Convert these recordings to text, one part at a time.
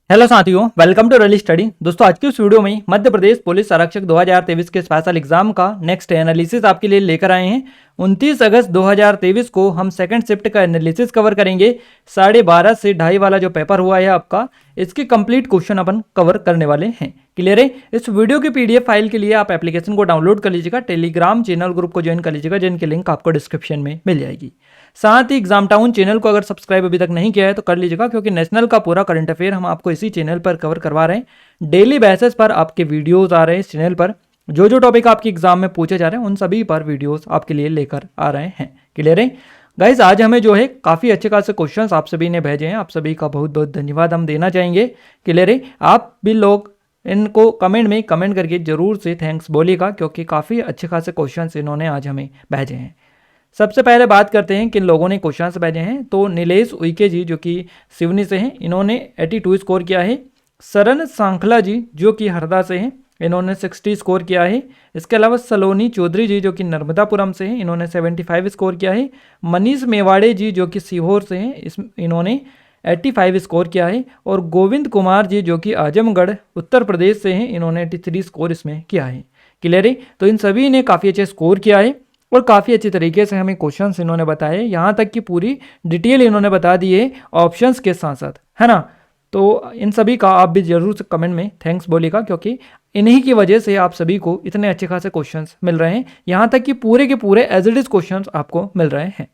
Hello साथियों, welcome to rally study. दोस्तों, आज की इस वीडियो में मध्य प्रदेश पुलिस आरक्षक 2023 के स्पेशल एग्जाम का नेक्स्ट एनालिसिस आपके लिए लेकर आए हैं। 29 अगस्त 2023 को हम सेकंड शिफ्ट का एनालिसिस कवर करेंगे। 12:30 से 2:30 वाला जो पेपर हुआ है आपका, इसके कंप्लीट क्वेश्चन अपन कवर करने वाले हैं। क्लियर है? इस वीडियो की पीडीएफ फाइल के लिए आप एप्लीकेशन को डाउनलोड कर लीजिएगा, टेलीग्राम चैनल ग्रुप को ज्वाइन कर लीजिएगा, जिनकी लिंक आपको डिस्क्रिप्शन में मिल जाएगी। साथ ही एग्जाम टाउन चैनल को अगर सब्सक्राइब अभी तक नहीं किया है तो कर लीजिएगा, क्योंकि नेशनल का पूरा करंट अफेयर हम आपको इसी चैनल पर कवर करवा रहे हैं। डेली बेसिस पर आपके वीडियोस आ रहे हैं इस चैनल पर। जो जो टॉपिक आपके एग्जाम में पूछे जा रहे हैं उन सभी पर वीडियोस आपके लिए लेकर आ रहे हैं। क्लियर है गाइज? आज हमें जो है काफ़ी अच्छे खासे क्वेश्चंस आप सभी ने भेजे हैं। आप सभी का बहुत बहुत धन्यवाद हम देना चाहेंगे। क्लियर है? आप भी लोग इनको कमेंट में कमेंट करके जरूर से थैंक्स बोलिएगा, क्योंकि काफ़ी अच्छे खासे क्वेश्चंस इन्होंने आज हमें भेजे हैं। सबसे पहले बात करते हैं किन लोगों ने क्वेश्चंस भेजे हैं। तो नीलेश उइके जी जो कि सिवनी से हैं, इन्होंने 82 स्कोर किया है। सरन सांखला जी जो कि हरदा से हैं, इन्होंने 60 स्कोर किया है। इसके अलावा सलोनी चौधरी जी जो कि नर्मदापुरम से हैं, इन्होंने 75 स्कोर किया है। मनीष मेवाड़े जी जो कि सीहोर से हैं, इन्होंने 85 स्कोर किया है। और गोविंद कुमार जी जो कि आजमगढ़ उत्तर प्रदेश से हैं, इन्होंने 83 स्कोर इसमें किया है। क्लियर है? तो इन सभी ने काफ़ी अच्छे स्कोर किया है और काफ़ी अच्छी तरीके से हमें क्वेश्चंस इन्होंने बताए, यहाँ तक कि पूरी डिटेल इन्होंने बता दी है ऑप्शंस के साथ साथ, है ना। तो इन सभी का आप भी जरूर से कमेंट में थैंक्स बोलिएगा, क्योंकि इन्हीं की वजह से आप सभी को इतने अच्छे खासे क्वेश्चंस मिल रहे हैं, यहाँ तक कि पूरे के पूरे एज इट इज क्वेश्चंस आपको मिल रहे हैं।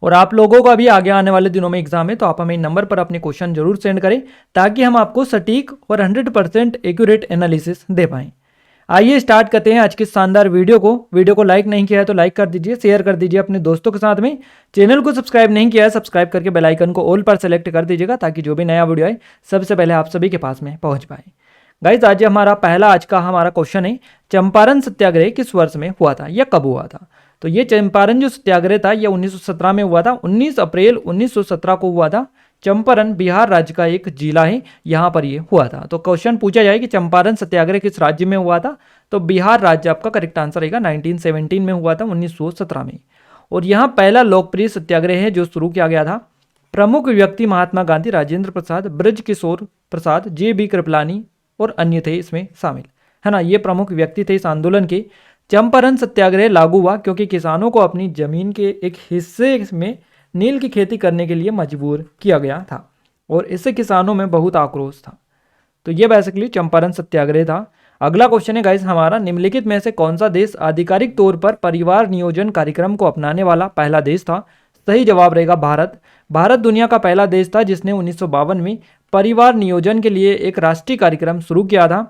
और आप लोगों का भी आगे आने वाले दिनों में एग्जाम है, तो आप हमें इन नंबर पर अपने क्वेश्चन जरूर सेंड करें, ताकि हम आपको सटीक और 100% एक्यूरेट एनालिसिस दे पाएँ। आइए स्टार्ट करते हैं आज की शानदार वीडियो को लाइक नहीं किया है तो लाइक कर दीजिए, शेयर कर दीजिए अपने दोस्तों के साथ में। चैनल को सब्सक्राइब नहीं किया है, सब्सक्राइब करके बेल आइकन को ऑल पर सेलेक्ट कर दीजिएगा, ताकि जो भी नया वीडियो आए सबसे पहले आप सभी के पास में पहुंच पाए। गाइज, आज हमारा क्वेश्चन है, चंपारण सत्याग्रह किस वर्ष में हुआ था या कब हुआ था। तो ये चंपारण जो सत्याग्रह था यह 1917 में हुआ था। 19 अप्रैल 1917 को हुआ था। चंपारण बिहार राज्य का एक जिला है, यहाँ पर ये हुआ था। तो क्वेश्चन पूछा जाए कि चंपारण सत्याग्रह किस राज्य में हुआ था, तो बिहार राज्य आपका करेक्ट आंसर रहेगा। 1917 में हुआ था, 1917 में। और यहाँ पहला लोकप्रिय सत्याग्रह है जो शुरू किया गया था। प्रमुख व्यक्ति महात्मा गांधी, राजेंद्र प्रसाद, ब्रज किशोर प्रसाद, जे.बी. कृपलानी और अन्य थे इसमें शामिल, है ना। ये प्रमुख व्यक्ति थे इस आंदोलन के। चंपारण सत्याग्रह लागू हुआ क्योंकि किसानों को अपनी जमीन के एक हिस्से में नील की खेती करने के लिए मजबूर किया गया था, और इससे किसानों में बहुत आक्रोश था। तो ये बेसिकली चंपारण सत्याग्रह था। अगला क्वेश्चन है गाइस हमारा, निम्नलिखित में से कौन सा देश आधिकारिक तौर पर परिवार नियोजन कार्यक्रम को अपनाने वाला पहला देश था। सही जवाब रहेगा भारत। भारत दुनिया का पहला देश था जिसने 1952 में परिवार नियोजन के लिए एक राष्ट्रीय कार्यक्रम शुरू किया था।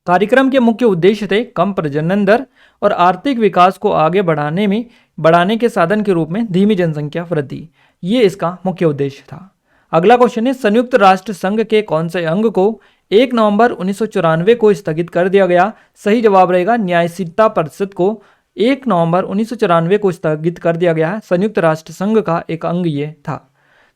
कार्यक्रम के मुख्य उद्देश्य थे कम प्रजनन दर और आर्थिक विकास को आगे बढ़ाने के साधन के रूप में धीमी जनसंख्या वृद्धि। ये इसका मुख्य उद्देश्य था। अगला क्वेश्चन है, संयुक्त राष्ट्र संघ के कौन से अंग को 1 नवंबर 1994 को स्थगित कर दिया गया। सही जवाब रहेगा न्यायशीलता परिषद को 1 नवंबर 1994 को स्थगित कर दिया गया है। संयुक्त राष्ट्र संघ का एक अंग ये था।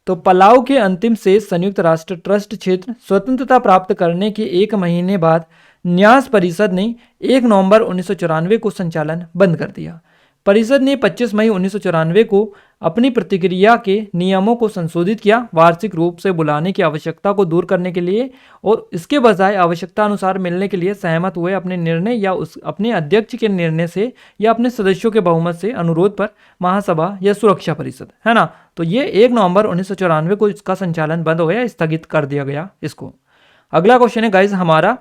तो पलाऊ के अंतिम शेष संयुक्त राष्ट्र ट्रस्ट क्षेत्र स्वतंत्रता प्राप्त करने के 1 महीने बाद न्यास परिषद ने 1 नवंबर 1994 को संचालन बंद कर दिया। परिषद ने 25 मई 1994 को अपनी प्रतिक्रिया के नियमों को संशोधित किया, वार्षिक रूप से बुलाने की आवश्यकता को दूर करने के लिए, और इसके बजाय आवश्यकता अनुसार मिलने के लिए सहमत हुए अपने निर्णय या अपने अध्यक्ष के निर्णय से या अपने सदस्यों के बहुमत से अनुरोध पर महासभा या सुरक्षा परिषद, है ना। तो ये 1 नवंबर 1994 को इसका संचालन बंद हो गया, स्थगित कर दिया गया इसको। अगला क्वेश्चन है गाइज हमारा,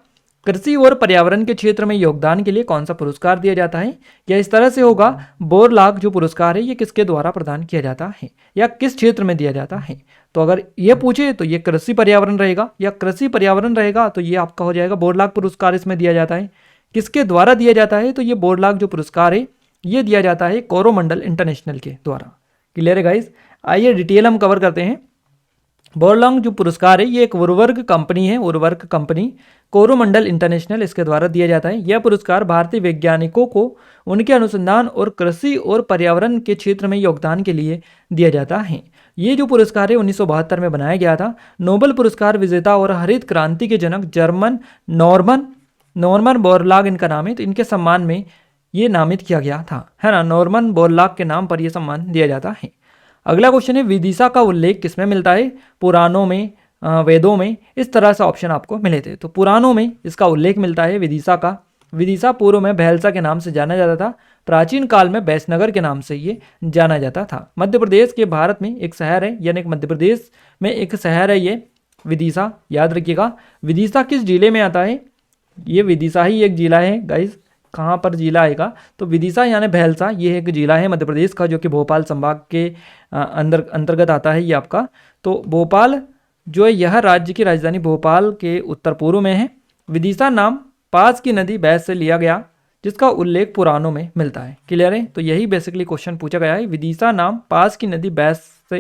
कृषि और पर्यावरण के क्षेत्र में योगदान के लिए कौन सा पुरस्कार दिया जाता है। या इस तरह से होगा, बोरलाग जो पुरस्कार है ये किसके द्वारा प्रदान किया जाता है या किस क्षेत्र में दिया जाता है। तो अगर ये पूछे तो ये कृषि पर्यावरण रहेगा, या कृषि पर्यावरण रहेगा तो ये आपका हो जाएगा बोरलाग पुरस्कार इसमें दिया जाता है। किसके द्वारा दिया जाता है, तो ये बोरलाग जो पुरस्कार है ये दिया जाता है कोरोमंडल इंटरनेशनल के द्वारा। क्लियर है गाइज? आइए डिटेल हम कवर करते हैं। बोरलॉन्ग जो पुरस्कार है ये एक उर्वरक कंपनी कोरोमंडल इंटरनेशनल इसके द्वारा दिया जाता है। यह पुरस्कार भारतीय वैज्ञानिकों को उनके अनुसंधान और कृषि और पर्यावरण के क्षेत्र में योगदान के लिए दिया जाता है। ये जो पुरस्कार है 1972 में बनाया गया था। नोबेल पुरस्कार विजेता और हरित क्रांति के जनक जर्मन नॉर्मन बोरलॉग इनका नाम है, तो इनके सम्मान में ये नामित किया गया था, है ना। नॉर्मन बोरलॉग के नाम पर यह सम्मान दिया जाता है। अगला क्वेश्चन है, विदिशा का उल्लेख किसमें मिलता है। पुराणों में, वेदों में, इस तरह से ऑप्शन आपको मिले थे। तो पुराणों में इसका उल्लेख मिलता है विदिशा का। विदिशा पूर्व में भैलसा के नाम से जाना जाता था, प्राचीन काल में बैसनगर के नाम से ये जाना जाता था। मध्य प्रदेश के भारत में एक शहर है, यानी कि मध्य प्रदेश में एक शहर है ये विदिशा, याद रखिएगा। विदिशा किस जिले में आता है? ये विदिशा ही एक जिला है गाइस। कहाँ पर जिला आएगा? तो विदिशा यानी भैलसा, ये एक जिला है मध्य प्रदेश का, जो कि भोपाल संभाग के अंतर्गत आता है ये आपका। तो भोपाल जो है यह राज्य की राजधानी भोपाल के उत्तर पूर्व में है। विदिशा नाम पास की नदी बैस से लिया गया, जिसका उल्लेख पुराणों में मिलता है। क्लियर है? तो यही बेसिकली क्वेश्चन पूछा गया है। विदिशा नाम पास की नदी बैस से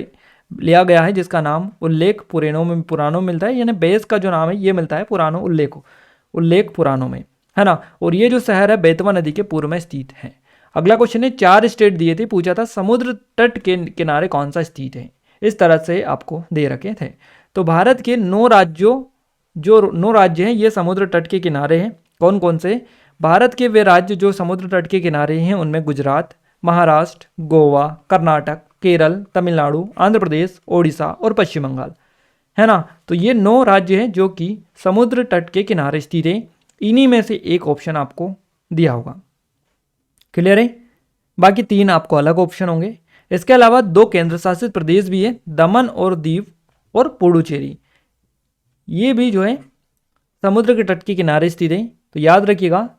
लिया गया है, जिसका नाम उल्लेख पुराणों में मिलता है, यानी बैस का जो नाम है ये मिलता है पुराणों उल्लेख पुराणों में, है ना। और ये जो शहर है बेतवा नदी के पूर्व में स्थित है। अगला क्वेश्चन है 4 स्टेट दिए थे, पूछा था समुद्र तट के किनारे कौन सा स्थित है। इस तरह से आपको दे रखे थे। तो भारत के 9 राज्य हैं ये समुद्र तट के किनारे हैं। कौन कौन से? भारत के वे राज्य जो समुद्र तट के किनारे हैं उनमें गुजरात, महाराष्ट्र, गोवा, कर्नाटक, केरल, तमिलनाडु, आंध्र प्रदेश, ओडिशा और पश्चिम बंगाल, है ना। तो ये 9 राज्य हैं जो कि समुद्र तट के किनारे स्थित हैं। इन्हीं में से एक ऑप्शन आपको दिया होगा। क्लियर है? बाकी 3 आपको अलग ऑप्शन होंगे। इसके अलावा 2 केंद्र शासित प्रदेश भी है, दमन और दीव और पुडुचेरी। ये भी जो है समुद्र के तट के किनारे स्थित है। तो याद रखिएगा,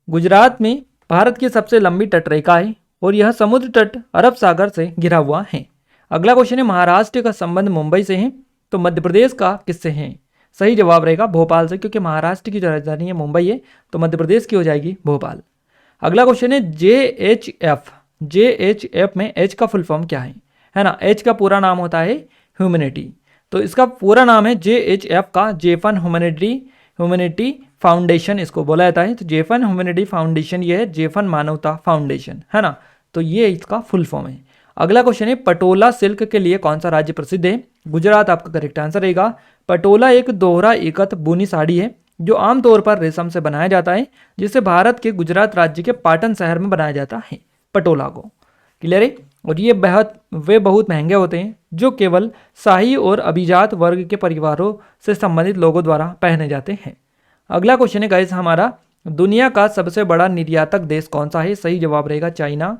गुजरात में भारत की सबसे लंबी तटरेखा है और यह समुद्र तट अरब सागर से घिरा हुआ है। अगला क्वेश्चन है महाराष्ट्र का संबंध मुंबई से है, तो मध्य प्रदेश का किससे है? सही जवाब रहेगा भोपाल से, क्योंकि महाराष्ट्र की जो राजधानी है मुंबई है, तो मध्य प्रदेश की हो जाएगी भोपाल। अगला क्वेश्चन है JHF में H का फुल फॉर्म क्या है ना। H का पूरा नाम होता है ह्यूमैनिटी, तो इसका पूरा नाम है JHF का जेफन ह्यूमैनिटी फाउंडेशन इसको बोला जाता है। तो जेफन ह्यूमैनिटी फाउंडेशन ये है जेफन मानवता फाउंडेशन, है ना। तो ये इसका फुल फॉर्म है। अगला क्वेश्चन है पटोला सिल्क के लिए कौन सा राज्य प्रसिद्ध है? गुजरात आपका करेक्ट आंसर रहेगा। पटोला एक दोहरा एकत बुनी साड़ी है जो आमतौर पर रेशम से बनाया जाता है, जिसे भारत के गुजरात राज्य के पाटन शहर में बनाया जाता है पटोला को। क्लियर है? और ये वे बहुत महंगे होते हैं जो केवल शाही और अभिजात वर्ग के परिवारों से संबंधित लोगों द्वारा पहने जाते हैं। अगला क्वेश्चन है गाइस हमारा, दुनिया का सबसे बड़ा निर्यातक देश कौन सा है? सही जवाब रहेगा चाइना।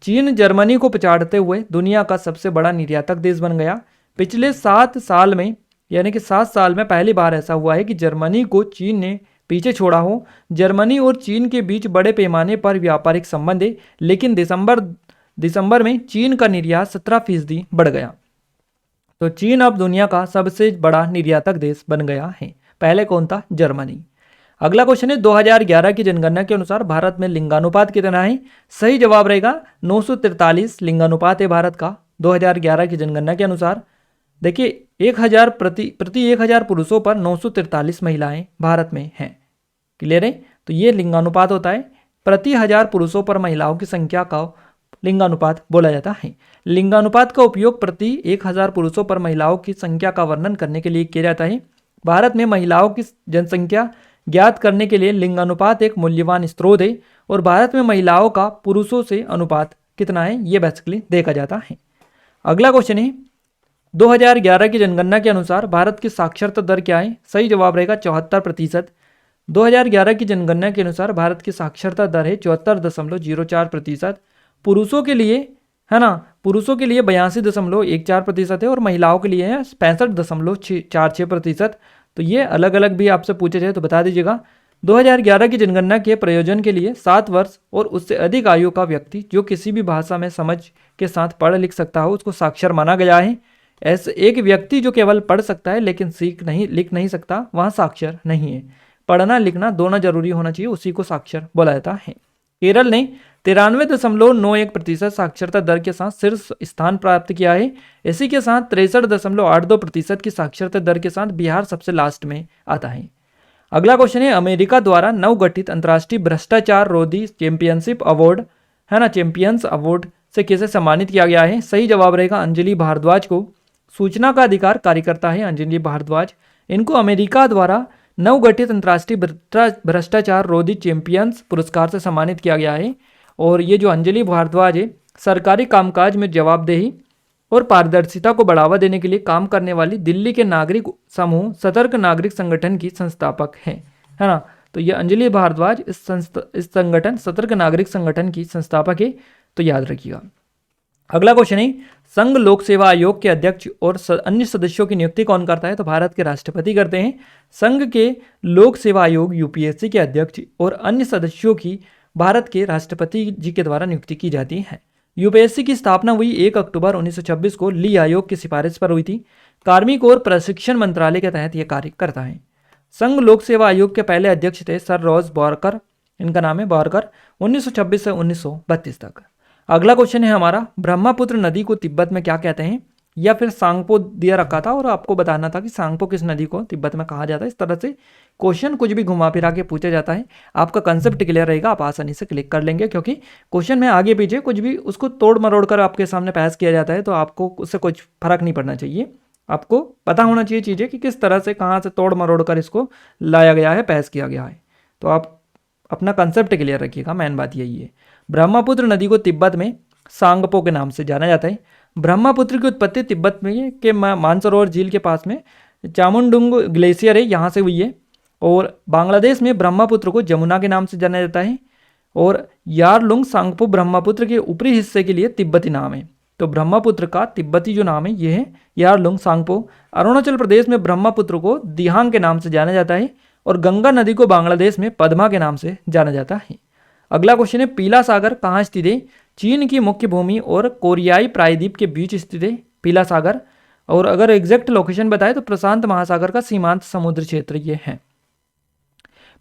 चीन जर्मनी को पछाड़ते हुए दुनिया का सबसे बड़ा निर्यातक देश बन गया। पिछले 7 साल में, यानी कि 7 साल में पहली बार ऐसा हुआ है कि जर्मनी को चीन ने पीछे छोड़ा हो। जर्मनी और चीन के बीच बड़े पैमाने पर व्यापारिक संबंध है, लेकिन दिसंबर में चीन का निर्यात 17% बढ़ गया। तो चीन अब दुनिया का सबसे बड़ा निर्यातक देश बन गया है। पहले कौन था? जर्मनी। अगला क्वेश्चन है 2011 की जनगणना के अनुसार भारत में लिंगानुपात कितना है? सही जवाब रहेगा 943 लिंगानुपात है भारत का 2011 की जनगणना के अनुसार। देखिए 1000 प्रति 1000 पुरुषों पर 943 महिलाएं भारत में हैं। क्लियर है? तो ये लिंगानुपात होता है, प्रति 1000 पुरुषों पर महिलाओं की संख्या का लिंगानुपात बोला जाता है। लिंगानुपात का उपयोग प्रति 1000 पुरुषों पर महिलाओं की संख्या का वर्णन करने के लिए किया जाता है। भारत में महिलाओं की जनसंख्या ज्ञात करने के लिए लिंगानुपात एक मूल्यवान स्रोत है और भारत में महिलाओं का पुरुषों से अनुपात कितना है ये बेसिकली देखा जाता है। अगला क्वेश्चन है 2011 की जनगणना के अनुसार भारत की साक्षरता दर क्या है? सही जवाब रहेगा 74%। 2011 की जनगणना के अनुसार भारत की साक्षरता दर है 74.04%। पुरुषों के लिए, है ना, पुरुषों के लिए 82.14% है और महिलाओं के लिए है 65.46%। तो ये अलग अलग भी आपसे पूछे जाए तो बता दीजिएगा। 2011 की जनगणना के प्रयोजन के लिए 7 वर्ष और उससे अधिक आयु का व्यक्ति जो किसी भी भाषा में समझ के साथ पढ़ लिख सकता हो उसको साक्षर माना गया है। ऐसे एक व्यक्ति जो केवल पढ़ सकता है लेकिन लिख नहीं सकता वहाँ साक्षर नहीं है। पढ़ना लिखना दोनों जरूरी होना चाहिए, उसी को साक्षर बोला जाता है। केरल ने 93.91% साक्षरता दर के साथ शीर्ष स्थान प्राप्त किया है। इसी के साथ 63.82% की साक्षरता दर के साथ बिहार सबसे लास्ट में आता है। अगला क्वेश्चन है अमेरिका द्वारा नवगठित अंतर्राष्ट्रीय भ्रष्टाचार रोधी चैंपियनशिप अवार्ड, है ना, चैंपियंस अवार्ड से किसे सम्मानित किया गया है? सही जवाब रहेगा अंजलि भारद्वाज को। सूचना का अधिकार कार्यकर्ता है अंजलि भारद्वाज। इनको अमेरिका द्वारा नवगठित अंतर्राष्ट्रीय भ्रष्टाचार रोधी चैंपियंस पुरस्कार से सम्मानित किया गया है। और ये जो अंजलि भारद्वाज है सरकारी कामकाज में जवाबदेही और पारदर्शिता को बढ़ावा देने के लिए काम करने वाली दिल्ली के नागरिक समूह सतर्क नागरिक संगठन की संस्थापक है ना। तो ये अंजलि भारद्वाज इस संगठन सतर्क नागरिक संगठन की संस्थापक है, तो याद रखिएगा। अगला क्वेश्चन है, संघ लोक सेवा आयोग के अध्यक्ष और अन्य सदस्यों की नियुक्ति कौन करता है? तो भारत के राष्ट्रपति करते हैं। संघ के लोक सेवा आयोग यूपीएससी के अध्यक्ष और अन्य सदस्यों की भारत के राष्ट्रपति जी के द्वारा नियुक्ति की जाती है। यूपीएससी की स्थापना हुई 1 अक्टूबर 1926 को ली आयोग की सिफारिश पर हुई थी। कार्मिक और प्रशिक्षण मंत्रालय के तहत यह कार्य करता है। संघ लोक सेवा आयोग के पहले अध्यक्ष थे सर रॉस बॉरकर, इनका नाम है बॉरकर, 1926 से 1932 तक। अगला क्वेश्चन है हमारा, ब्रह्मपुत्र नदी को तिब्बत में क्या कहते हैं? या फिर सांगपो दिया रखा था और आपको बताना था कि सांगपो किस नदी को तिब्बत में कहा जाता है। इस तरह से क्वेश्चन कुछ भी घुमा फिरा के पूछा जाता है, आपका कंसेप्ट क्लियर रहेगा, आप आसानी से क्लिक कर लेंगे, क्योंकि क्वेश्चन में आगे पीछे कुछ भी उसको तोड़ मरोड़ कर आपके सामने पेश किया जाता है, तो आपको उससे कुछ फर्क नहीं पड़ना चाहिए। आपको पता होना चाहिए चीज़ें कि किस तरह से कहाँ से तोड़ मरोड़ कर इसको लाया गया है, पेश किया गया है। तो आप अपना कंसेप्ट क्लियर रखिएगा, मेन बात यही है। ब्रह्मपुत्र नदी को तिब्बत में सांगपो के नाम से जाना जाता है। ब्रह्मपुत्र की उत्पत्ति तिब्बत में के मानसरोवर झील के पास में चामुंडुंग ग्लेशियर है, यहाँ से हुई है। और बांग्लादेश में ब्रह्मपुत्र को जमुना के नाम से जाना जाता है। और यारलुंग सांगपो ब्रह्मपुत्र के ऊपरी हिस्से के लिए तिब्बती नाम है। तो ब्रह्मपुत्र का तिब्बती जो नाम है ये है यारलुंग सांगपो। अरुणाचल प्रदेश में ब्रह्मपुत्र को दिहांग के नाम से जाना जाता है और गंगा नदी को बांग्लादेश में पद्मा के नाम से जाना जाता है। अगला क्वेश्चन है, पीला सागर कहाँ स्थित है? चीन की मुख्य भूमि और कोरियाई प्रायद्वीप के बीच स्थित है पीला सागर। और अगर एग्जैक्ट लोकेशन बताए तो प्रशांत महासागर का सीमांत समुद्र क्षेत्र ये है।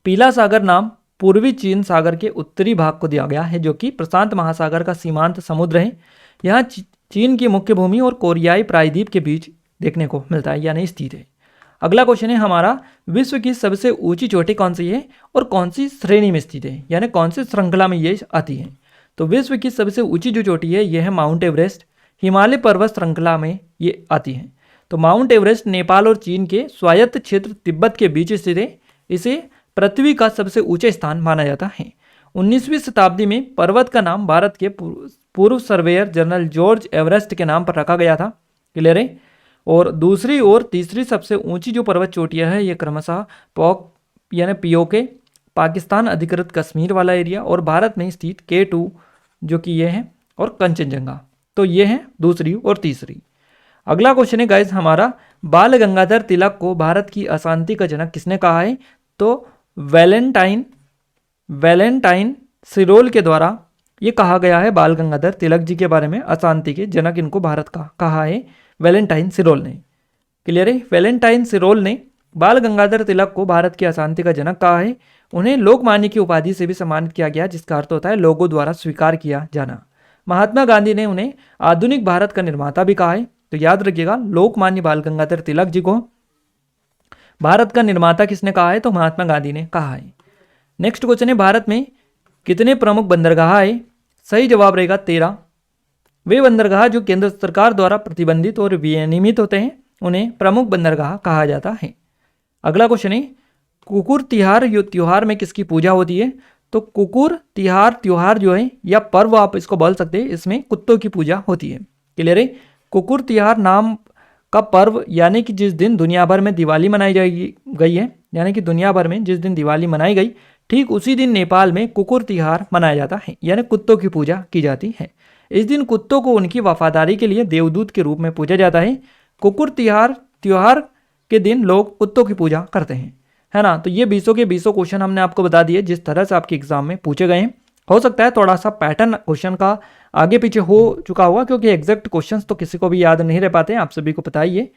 पीला सागर नाम पूर्वी चीन सागर के उत्तरी भाग को दिया गया है, जो कि प्रशांत महासागर का सीमांत समुद्र है। यहाँ चीन की मुख्य भूमि और कोरियाई प्रायद्वीप के बीच देखने को मिलता है, यानी स्थित है। अगला क्वेश्चन है हमारा, विश्व की सबसे ऊंची चोटी कौन सी है और कौन सी श्रेणी में स्थित है, यानी कौन सी श्रृंखला में ये आती है? तो विश्व की सबसे ऊंची जो चोटी है यह है माउंट एवरेस्ट। हिमालय पर्वत श्रृंखला में ये आती है। तो माउंट एवरेस्ट नेपाल और चीन के स्वायत्त क्षेत्र तिब्बत के बीच स्थित है। इसे पृथ्वी का सबसे ऊंचा स्थान माना जाता है। 19वीं शताब्दी में पर्वत का नाम भारत के पूर्व सर्वेयर जनरल जॉर्ज एवरेस्ट के नाम पर रखा गया था। क्लियर है? और दूसरी और तीसरी सबसे ऊंची जो पर्वत चोटियां है ये क्रमशः पॉक यानी पीओके, पाकिस्तान अधिकृत कश्मीर वाला एरिया, और भारत में स्थित K2 जो कि ये है, और कंचनजंगा। तो ये है दूसरी और तीसरी। अगला क्वेश्चन है गाइस हमारा, बाल गंगाधर तिलक को भारत की अशांति का जनक किसने कहा है? तो वैलेंटाइन सिरोल के द्वारा ये कहा गया है बाल गंगाधर तिलक जी के बारे में, अशांति के जनक इनको भारत का कहा है वैलेंटाइन सिरोल ने। क्लियर है? वैलेंटाइन सिरोल ने बाल गंगाधर तिलक को भारत की अशांति का जनक कहा है। उन्हें लोकमान्य की उपाधि से भी सम्मानित किया गया, जिसका अर्थ होता है लोगों द्वारा स्वीकार किया जाना। महात्मा गांधी ने उन्हें आधुनिक भारत का निर्माता भी कहा है। तो याद रखिएगा, लोकमान्य बाल गंगाधर तिलक जी को भारत का निर्माता किसने कहा है? तो महात्मा गांधी ने कहा है। नेक्स्ट क्वेश्चन है, भारत में कितने प्रमुख बंदरगाह है? सही जवाब रहेगा 13। वे बंदरगाह जो केंद्र सरकार द्वारा प्रतिबंधित और विनियमित होते हैं उन्हें प्रमुख बंदरगाह कहा जाता है। अगला क्वेश्चन है, कुकुर त्योहार में किसकी पूजा होती है? तो कुकुर त्योहार जो है या पर्व आप इसको बोल सकते हैं, इसमें कुत्तों की पूजा होती है। क्लियर है? कुकुर त्योहार नाम का पर्व, यानी कि जिस दिन दुनिया भर में दिवाली मनाई गई है, यानी कि दुनिया भर में जिस दिन दिवाली मनाई गई ठीक उसी दिन नेपाल में कुकुर त्योहार मनाया जाता है, यानी कुत्तों की पूजा की जाती है। इस दिन कुत्तों को उनकी वफादारी के लिए देवदूत के रूप में पूजा जाता है। कुकुर त्योहार के दिन लोग कुत्तों की पूजा करते हैं, है ना। तो ये 20 के 20 क्वेश्चन हमने आपको बता दिए जिस तरह से आपके एग्जाम में पूछे गए हैं। हो सकता है थोड़ा सा पैटर्न क्वेश्चन का आगे पीछे हो चुका होगा, क्योंकि एग्जैक्ट क्वेश्चंस तो किसी को भी याद नहीं रह पाते हैं, आप सभी को पता ही है।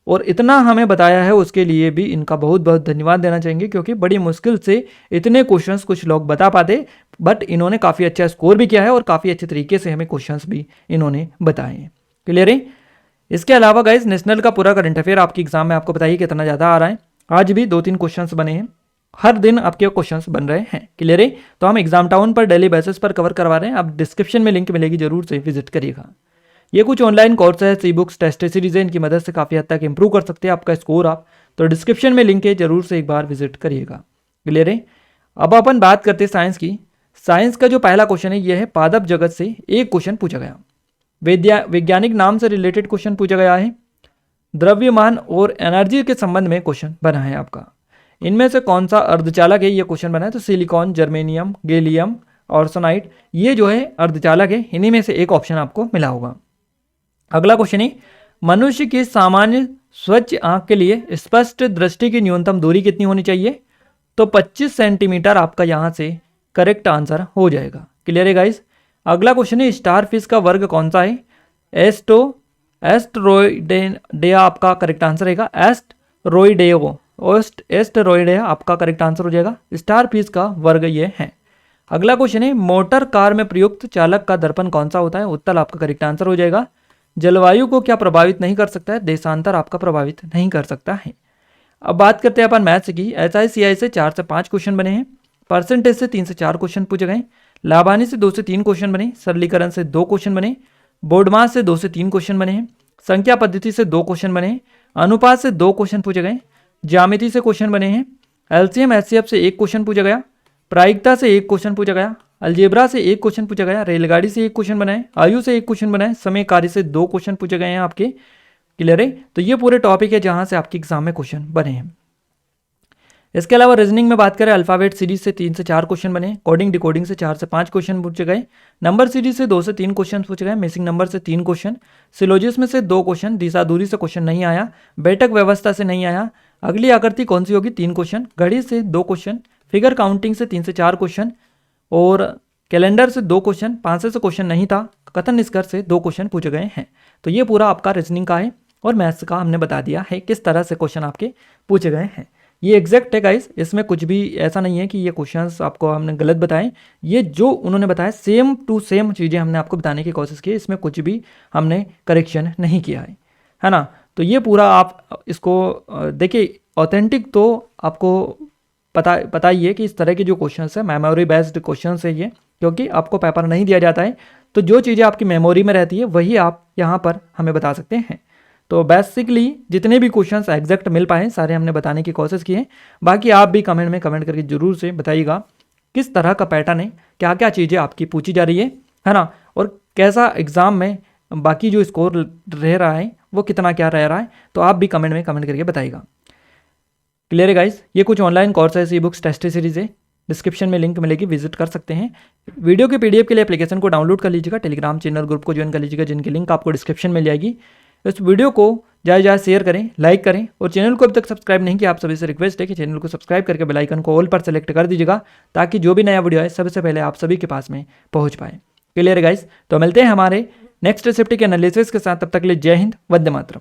और इतना हमें बताया है उसके लिए भी इनका बहुत बहुत धन्यवाद देना चाहेंगे, क्योंकि बड़ी मुश्किल से इतने क्वेश्चंस कुछ लोग बता पाते, बट इन्होंने काफ़ी अच्छा स्कोर भी किया है और काफ़ी अच्छे तरीके से हमें क्वेश्चंस भी इन्होंने बताए हैं। क्लियर है? इसके अलावा गाइस नेशनल का पूरा करंट अफेयर आपके एग्जाम में आपको बताइए कितना ज़्यादा आ रहा है। आज भी 2-3 क्वेश्चंस बने हैं, हर दिन आपके क्वेश्चंस बन रहे हैं। क्लियर है? तो हम एग्जाम टाउन पर डेली बेसिस पर कवर करवा रहे हैं, आप डिस्क्रिप्शन में लिंक मिलेगी, जरूर से विजिट करिएगा। ये कुछ ऑनलाइन कोर्स है, सी बुक्स, टेस्ट सीरीज है, इनकी मदद से काफ़ी हद तक इंप्रूव कर सकते हैं आपका स्कोर आप। तो डिस्क्रिप्शन में लिंक है, जरूर से एक बार विजिट करिएगा। क्लियर है? अब अपन बात करते हैं साइंस की। साइंस का जो पहला क्वेश्चन है यह है, पादप जगत से एक क्वेश्चन पूछा गया। वैज्ञानिक नाम से रिलेटेड क्वेश्चन पूछा गया है। द्रव्यमान और एनर्जी के संबंध में क्वेश्चन बना है आपका। इनमें से कौन सा अर्धचालक है, ये क्वेश्चन बना है। तो सिलिकॉन, जर्मेनियम, गैलियम, ऑर्सनाइट, ये जो है अर्धचालक है। इन्हीं में से एक ऑप्शन आपको मिला होगा। अगला क्वेश्चन है, मनुष्य की सामान्य स्वच्छ आंख के लिए स्पष्ट दृष्टि की न्यूनतम दूरी कितनी होनी चाहिए? तो 25 सेंटीमीटर आपका यहाँ से करेक्ट आंसर हो जाएगा। क्लियर है गाइस। अगला क्वेश्चन है, स्टार फिश का वर्ग कौन सा है? एस्टेरोइडेया आपका करेक्ट आंसर रहेगा। एस्टेरोइडेया आपका करेक्ट आंसर हो जाएगा। स्टार फिश का वर्ग ये है। अगला क्वेश्चन है, मोटर कार में प्रयुक्त चालक का दर्पण कौन सा होता है? उत्तर आपका करेक्ट आंसर हो जाएगा। जलवायु को क्या प्रभावित नहीं कर सकता है? देशांतर आपका प्रभावित नहीं कर सकता है। अब बात करते हैं अपन मैथ्स की। SICI से 4 से 5 क्वेश्चन बने हैं। परसेंटेज से 3 से 4 क्वेश्चन पूछे गए। लाभानी से 2 से 3 क्वेश्चन बने। सरलीकरण से 2 क्वेश्चन बने। बोर्ड मास से 2 से 3 क्वेश्चन बने हैं। संख्या पद्धति से 2 क्वेश्चन बने हैं। अनुपात से 2 क्वेश्चन पूछे गए। ज्यामिति से क्वेश्चन बने हैं। LCM HCF से 1 क्वेश्चन पूछा गया। प्रायिकता से 1 क्वेश्चन पूछा गया। अलजेब्रा से 1 क्वेश्चन पूछा गया। रेलगाड़ी से 1 क्वेश्चन बनाए। आयु से 1 क्वेश्चन बनाए। समय कार्य से 2 क्वेश्चन पूछे गए हैं आपके। क्लियर है। तो ये पूरे टॉपिक है जहां से आपके एग्जाम में क्वेश्चन बने हैं। इसके अलावा रीजनिंग में बात करें, अल्फाबेट सीरीज से 3 से 4 क्वेश्चन बने। कोडिंग डिकोडिंग से 4 से 5 क्वेश्चन पूछे गए। नंबर सीरीज से 2 से 3 क्वेश्चन पूछे गए। मिसिंग नंबर से 3 क्वेश्चन। सिलोजिज्म से 2 क्वेश्चन। दिशा दूरी से क्वेश्चन नहीं आया। बैठक व्यवस्था से नहीं आया। अगली आकृति कौन सी होगी? 3 क्वेश्चन। घड़ी से 2 क्वेश्चन। फिगर काउंटिंग से 3 से 4 क्वेश्चन और कैलेंडर से 2 क्वेश्चन। 5 से क्वेश्चन नहीं था। कथन निष्कर्ष से 2 क्वेश्चन पूछे गए हैं। तो ये पूरा आपका रीजनिंग का है और मैथ्स का हमने बता दिया है किस तरह से क्वेश्चन आपके पूछे गए हैं। ये एग्जैक्ट है गाइस, इसमें कुछ भी ऐसा नहीं है कि ये क्वेश्चंस आपको हमने गलत बताए। ये जो उन्होंने बताया सेम टू सेम चीज़ें हमने आपको बताने की कोशिश की। इसमें कुछ भी हमने करेक्शन नहीं किया है ना। तो ये पूरा आप इसको देखिए, ऑथेंटिक तो आपको पता ही है कि इस तरह के जो क्वेश्चंस है मेमोरी बेस्ड क्वेश्चंस है ये, क्योंकि आपको पेपर नहीं दिया जाता है। तो जो चीज़ें आपकी मेमोरी में रहती है वही आप यहाँ पर हमें बता सकते हैं। तो बेसिकली जितने भी क्वेश्चंस एग्जैक्ट मिल पाए सारे हमने बताने की कोशिश की है। बाकी आप भी कमेंट में कमेंट करके जरूर से बताइएगा किस तरह का पैटर्न है, क्या क्या चीज़ें आपकी पूछी जा रही है ना, और कैसा एग्ज़ाम में बाकी जो स्कोर रह रहा है वो कितना क्या रह रहा है। तो आप भी कमेंट में कमेंट करके बताइएगा। क्लियर है गाइस। ये कुछ ऑनलाइन कोर्स है, ई बुक्स टेस्ट सीरीज है। डिस्क्रिप्शन में लिंक मिलेगी, विजिट कर सकते हैं। वीडियो के PDF के लिए एप्लीकेशन को डाउनलोड कर लीजिएगा। टेलीग्राम चैनल ग्रुप को ज्वाइन कर लीजिएगा, जिनकी लिंक आपको डिस्क्रिप्शन में मिल जाएगी। इस वीडियो को ज़्यादा शेयर करें, लाइक करें, और चैनल को अभी तक सब्सक्राइब नहीं किया आप सभी से रिक्वेस्ट है कि चैनल को सब्सक्राइब करके बेल आइकन को ऑल पर सेलेक्ट कर दीजिएगा, ताकि जो भी नया वीडियो है सबसे पहले आप सभी के पास में पहुंच पाए। क्लियर है गाइस। तो मिलते हैं हमारे नेक्स्ट शिफ्ट के एनालिसिस के साथ। तब तक के लिए जय हिंद, वंदे मातरम।